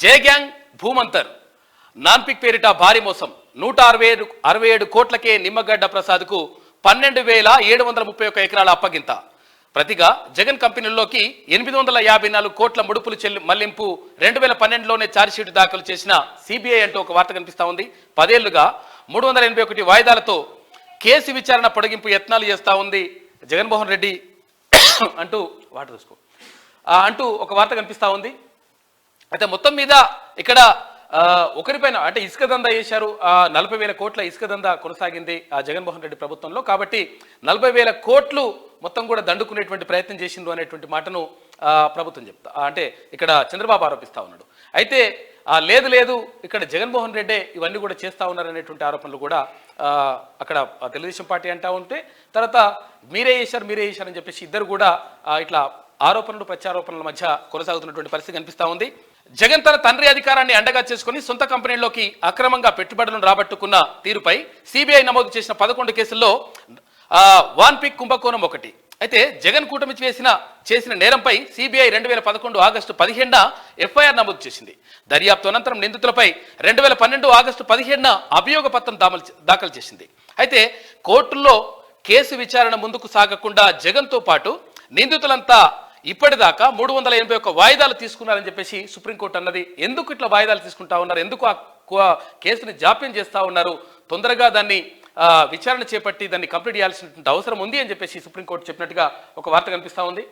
జయ gang భూమంతర్ నాన్పిక్ పేరిట భారీ మోసం 167 కోట్లకే నిమ్మగడ్డ ప్రసాద్కు 12,731 ఎకరాల అప్పగింత. ప్రతిగా జగన్ కంపెనీల్లోకి 854 కోట్ల ముడుపులు మళ్లింపు 2012లోనే ఛార్జ్షీట్ దాఖలు చేసిన సిబిఐ అంటూ ఒక వార్త కనిపిస్తా ఉంది. 10 ఏళ్లుగా 381 వాయిదాలతో కేసు విచారణ పొడిగింపు యత్నాలు చేస్తా ఉంది జగన్మోహన్ రెడ్డి అంటూ అంటూ ఒక వార్త కనిపిస్తా ఉంది. అయితే మొత్తం మీద ఇక్కడ ఒకరిపైన అంటే ఇసుక దందా చేశారు. 40,000 కోట్ల ఇసుక దందా కొనసాగింది జగన్మోహన్ రెడ్డి ప్రభుత్వంలో. కాబట్టి 40,000 కోట్లు మొత్తం కూడా దండుకునేటువంటి ప్రయత్నం చేసిండ్రు అనేటువంటి మాటను ప్రభుత్వం చెప్తా అంటే ఇక్కడ చంద్రబాబు ఆరోపిస్తా ఉన్నాడు. అయితే లేదు ఇక్కడ జగన్మోహన్ రెడ్డి ఇవన్నీ కూడా చేస్తా ఉన్నారనేటువంటి ఆరోపణలు కూడా అక్కడ తెలుగుదేశం పార్టీ అంటా ఉంటే, తర్వాత మీరే చేశారని చెప్పేసి ఇద్దరు కూడా ఇట్లా ఆరోపణలు ప్రత్యారోపణల మధ్య కొనసాగుతున్నటువంటి పరిస్థితి కనిపిస్తా ఉంది. జగన్ తన తండ్రి అధికారాన్ని అండగా చేసుకుని సొంత కంపెనీల్లోకి అక్రమంగా పెట్టుబడులను రాబట్టుకున్న తీరుపై సిబిఐ నమోదు చేసిన 11 కేసుల్లో వాన్పిక్ కుంభకోణం ఒకటి. అయితే జగన్ కూటమి చేసిన నేరంపై సిబిఐ 2011 ఆగస్టు 15న ఎఫ్ఐఆర్ నమోదు చేసింది. దర్యాప్తు అనంతరం నిందితులపై 2012 ఆగస్టు 17న అభియోగ పత్రం దాఖలు చేసింది. అయితే కోర్టుల్లో కేసు విచారణ ముందుకు సాగకుండా జగన్తో పాటు నిందితులంతా ఇప్పటిదాకా 381 వాయిదాలు తీసుకున్నారని చెప్పేసి సుప్రీంకోర్టు అన్నది. ఎందుకు ఇట్లా వాయిదాలు తీసుకుంటా ఉన్నారు, ఎందుకు ఆ కేసుని జాప్యం చేస్తూ ఉన్నారు, తొందరగా దాన్ని విచారణ చేపట్టి దాన్ని కంప్లీట్ చేయాల్సినటువంటి అవసరం ఉంది అని చెప్పేసి సుప్రీంకోర్టు చెప్పినట్టుగా ఒక వార్త కనిపిస్తూ ఉంది.